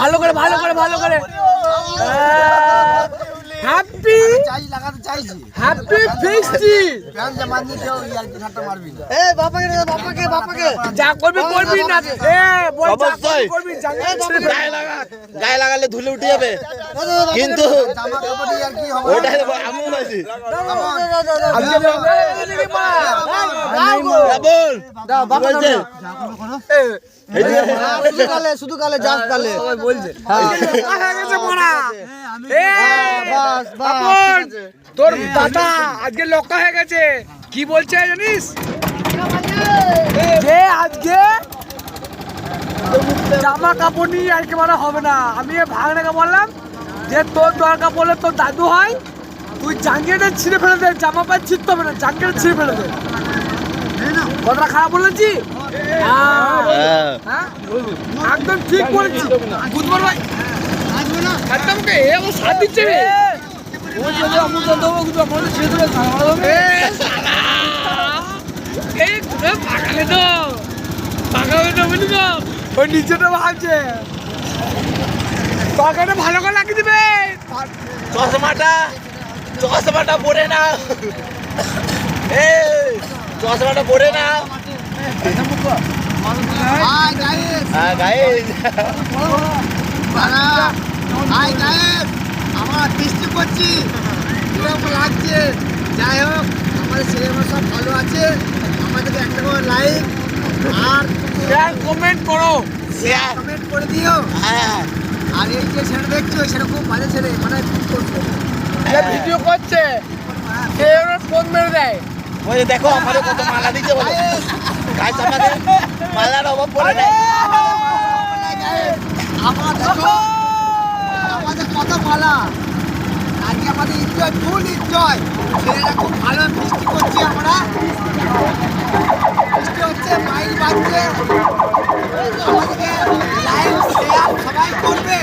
ভালো করে ভালো করে ভালো করে হ্যাপি হ্যাপি ফিস্টি বাপাকে যা করবি করবি না বল করবি গায়ে লাগালে ধুলে উঠে যাবে কিন্তু ওটাই আমি বলছি শুধু কালে জাস্ট কালে বলছে তোর দাদা আজকে লক্ষ্য হয়ে গেছে কি বলছে জানিস যে আজকে জামা কাপড় নিয়ে আজকে মারা হবে না। আমি ভাগনাকে বললাম যে তোর দরকার পড়লে তোর দাদু হয় তুই জাঙ্গিয়াটা ছিঁড়ে ফেলে দে, জামা প্যান্ট ছিঁড়তে হবে না, জাঙ্গিয়াটা ছিঁড়ে ফেলে দে। কথাটা খারাপ বলেছি? একদম ঠিক বলেছি। বুঝবার ভাই একদম সাথ দিচ্ছে ওই নিচেটা ভাবছে তরকারিটা ভালো করে লাগিয়ে দিবে। চশমাটা পরে না, চশমাটা পরে না। আমরা বৃষ্টি করছি, কিরকম লাগছে? যাই হোক, আমাদের ছেলেমেয়ে সব ভালো আছে। আমাদেরকে একটা করে লাইক আর শেয়ার কমেন্ট করো, কমেন্ট করে দিও। হ্যাঁ, আর এই যে ছেলে দেখছো সেটা খুব ভালো ছেলে, মানে ভিডিও করছে সে ওরা ফোন মেরে দেয়। ওই যে দেখো আমাদের কত মালা দিচ্ছে বলো, গাছ আমাদের মালার অভাব পড়ে নেয়। আমার দেখো আমাদের কত ভালো, আজকে আমাদের এনজয়, ফুল এনজয়। ছেলেরা খুব ভালো বৃষ্টি করছি, আমরা বৃষ্টি হচ্ছে, মাইল বাজছে। আমাদেরকে লাইক শেয়ার সবাই করবে।